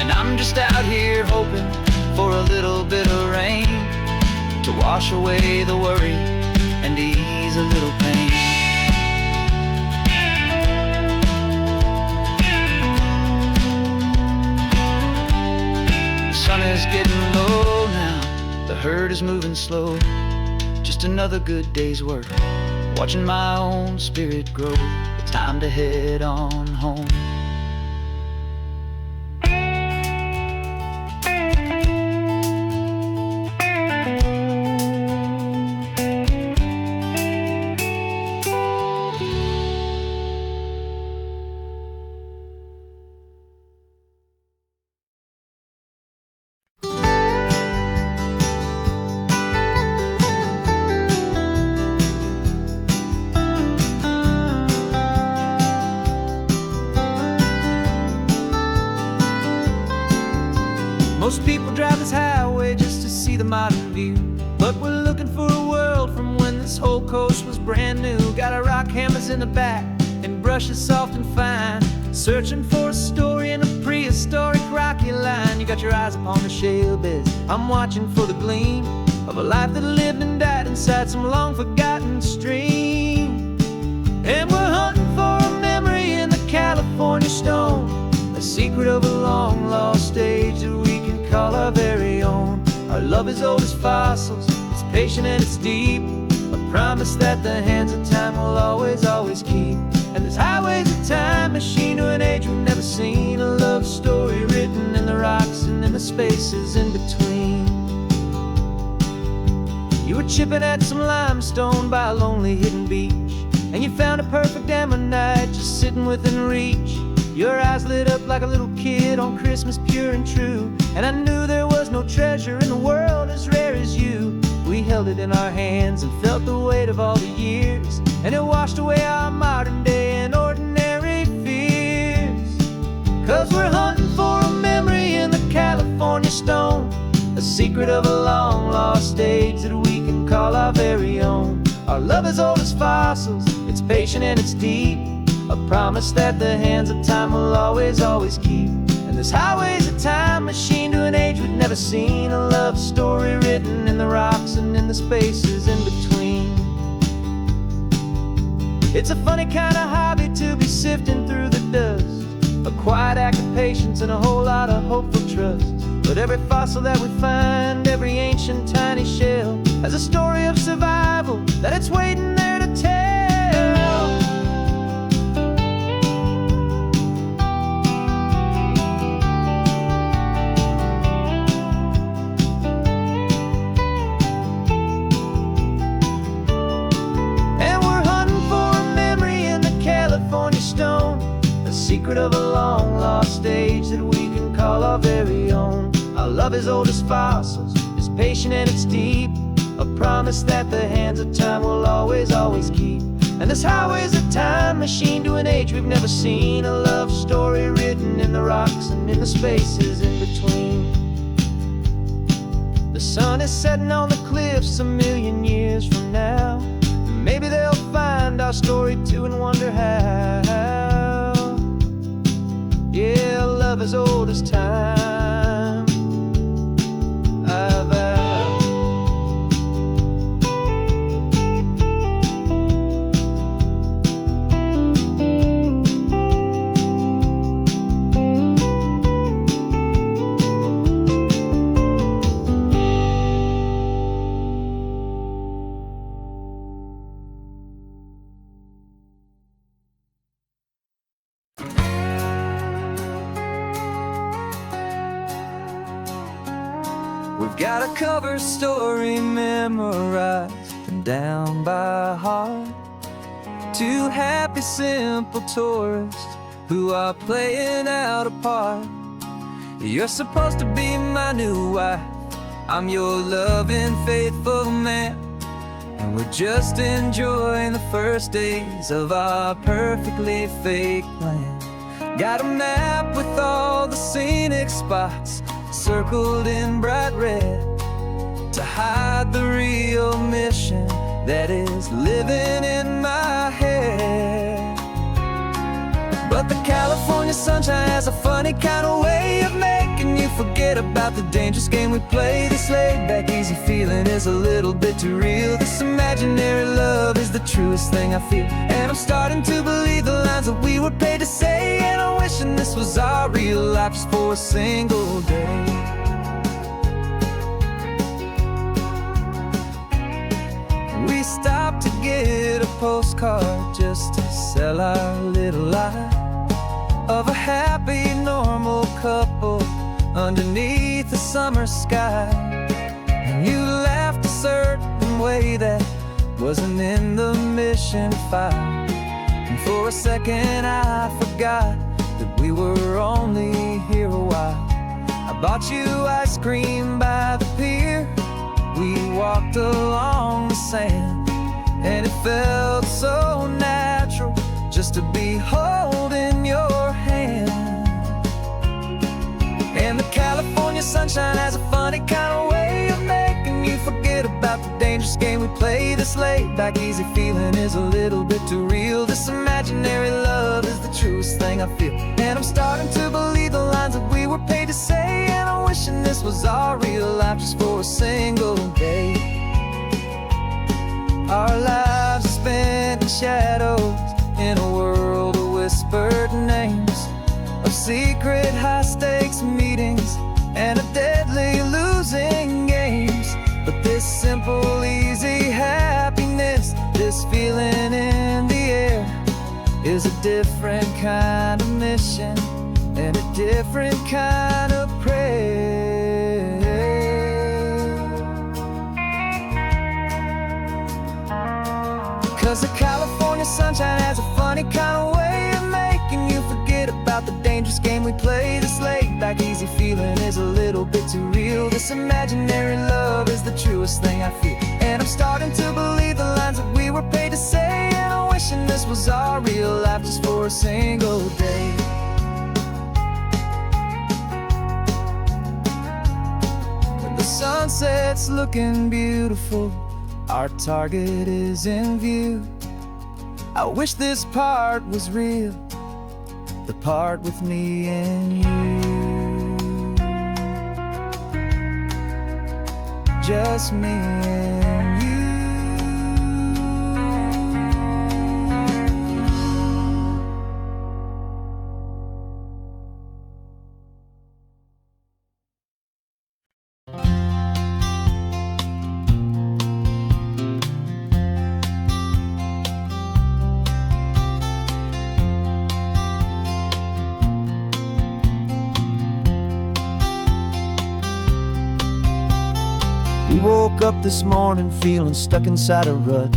And I'm just out here hoping for a little bit of rain to wash away the worry and ease a little pain. The sun is getting low now, the herd is moving slow. Just another good day's work, watching my own spirit grow. It's time to head on home. Most people drive this highway just to see the modern view, but we're looking for a world from when this whole coast was brand new. Got our rock hammers in the back and brushes soft and fine, searching for a story in a prehistoric rocky line. You got your eyes upon the shale beds, I'm watching for the gleam of a life that lived and died inside some long forgotten stream. And we're hunting for a memory in the California stone, a secret of a long lost age that we can call our very own. Our love is old as fossils, its patient and it's deep, a promise that the hands of time will always, always keep. And this highway's a time machine to an age we've never seen, a love story written in the rocks and in the spaces in between. You were chipping at some limestone by a lonely hidden beach, and you found a perfect ammonite just sitting within reach. Your eyes lit up like a little kid on Christmas, pure and true. And I knew there was no treasure in the world as rare as you. We held it in our hands and felt the weight of all the years, and it washed away our modern day and ordinary fears. 'Cause we're hunting for a memory in the California stone, a secret of a long lost age that we can call our very own. Our love is old as fossils, it's patient and it's deep, a promise that the hands of time will always, always keep. And this highway's a time machine to an age we've never seen, a love story written in the rocks and in the spaces in between. It's a funny kind of hobby to be sifting through the dust, a quiet act of patience and a whole lot of hopeful trust. But every fossil that we find, every ancient tiny shell, has a story of survival that it's waiting there to tell. Secret of a long lost age that we can call our very own. Our love is old as fossils, it's patient and it's deep, a promise that the hands of time will always, always keep. And this highway's a time machine to an age we've never seen, a love story written in the rocks and in the spaces in between. The sun is setting on the cliffs a million years from now. Maybe they'll find our story too and wonder how. Yeah, love as old as time, I vow. We've got a cover story memorized and down by heart. Two happy, simple tourists who are playing out a part. You're supposed to be my new wife, I'm your loving, faithful man, and we're just enjoying the first days of our perfectly fake plan. Got a map with all the scenic spots circled in bright red to hide the real mission that is living in my head. But the California sunshine has a funny kind of way of making you forget about the dangerous game we play. This laid back easy feeling is a little bit too real. This imaginary love is the truest thing I feel, and I'm starting to believe the lines that we were paid to say. And I'm wishing this was our real life just for a single day. We stopped to get a postcard just to sell our little lie of a happy, normal couple underneath the summer sky. And you laughed a certain way that wasn't in the mission file, and for a second I forgot that we were only here a while. I bought you ice cream by the pier, we walked along the sand, and it felt so natural just to be holding your hand. And the California sunshine has a funny kind of way of making you forget about the dangerous game we play. This laid back easy feeling is a little bit too real. This imaginary love is the truest thing I feel, and I'm starting to believe the lines that we were paid to say. And I'm wishing this was our real life just for a single day. Our lives are spent in shadows in a world of whispered names, of secret high-stakes meetings and of deadly losing games. But this simple is a different kind of mission and a different kind of prayer. 'Cause the California sunshine has a funny kind of way of making you forget about the dangerous game we play. This laid back easy feeling is a little bit too real. This imaginary love is the truest thing I feel, and I'm starting to believe the lines that we were paid to say. And I'm wishing this was our real life just for a single day. When the sunset's looking beautiful, our target is in view. I wish this part was real, the part with me and you. Just me and you. We woke up this morning feeling stuck inside a rut.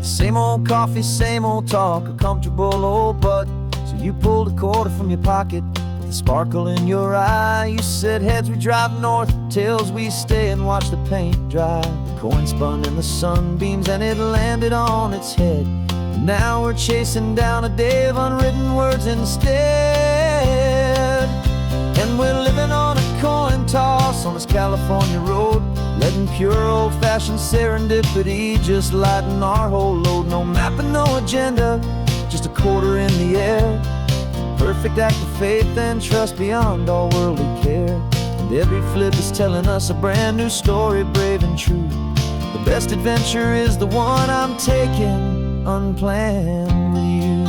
Same old coffee, same old talk, a comfortable old butt. So you pulled a quarter from your pocket with a sparkle in your eye. You said heads we drive north, tails we stay and watch the paint dry. The coin spun in the sunbeams and it landed on its head. And now we're chasing down a day of unwritten words instead. And we're living on a coin toss on this California road, letting pure old-fashioned serendipity just lighten our whole load. No map and no agenda, just a quarter in the air. Perfect act of faith and trust beyond all worldly care. And every flip is telling us a brand new story, brave and true. The best adventure is the one I'm taking unplanned with you.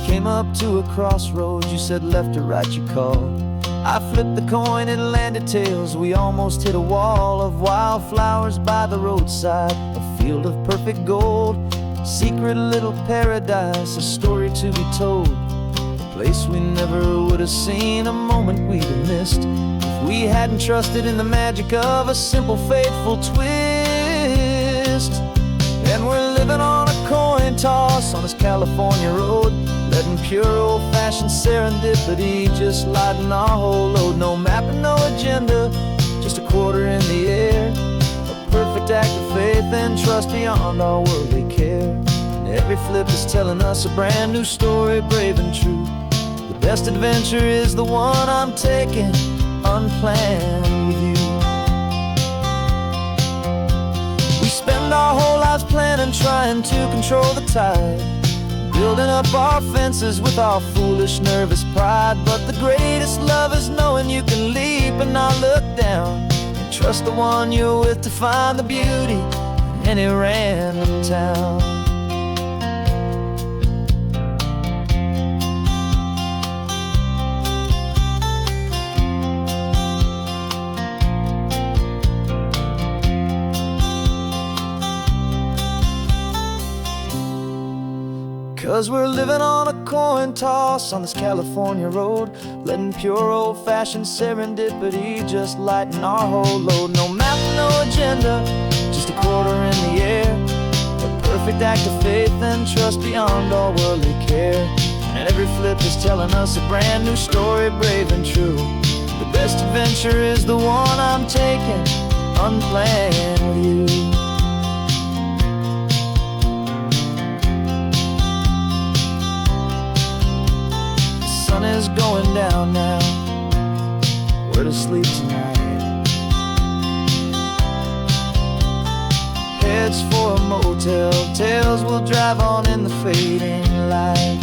Came up to a crossroads, you said left or right, you called. I flipped the coin, it landed tails. We almost hit a wall of wildflowers by the roadside, a field of perfect gold, secret little paradise, a story to be told. A place we never would have seen, a moment we'd have missed if we hadn't trusted in the magic of a simple, faithful twist. And we're living on a coin toss on this California road, letting pure old-fashioned serendipity just lighten our whole load. No map and no agenda, just a quarter in the air. A perfect act of faith and trust beyond all worldly care. And every flip is telling us a brand new story, brave and true. The best adventure is the one I'm taking unplanned with you. We spend our whole lives planning, trying to control the tide, building up our fences with our foolish, nervous pride. But the greatest love is knowing you can leap and not look down, and trust the one you're with to find the beauty in any random town. 'Cause we're living on a coin toss on this California road, letting pure old-fashioned serendipity just lighten our whole load. No map, no agenda, just a quarter in the air. A perfect act of faith and trust beyond all worldly care. And every flip is telling us a brand new story, brave and true. The best adventure is the one I'm taking unplanned with you. Sun is going down now, we're to sleep tonight. Heads for a motel, tails will drive on in the fading light.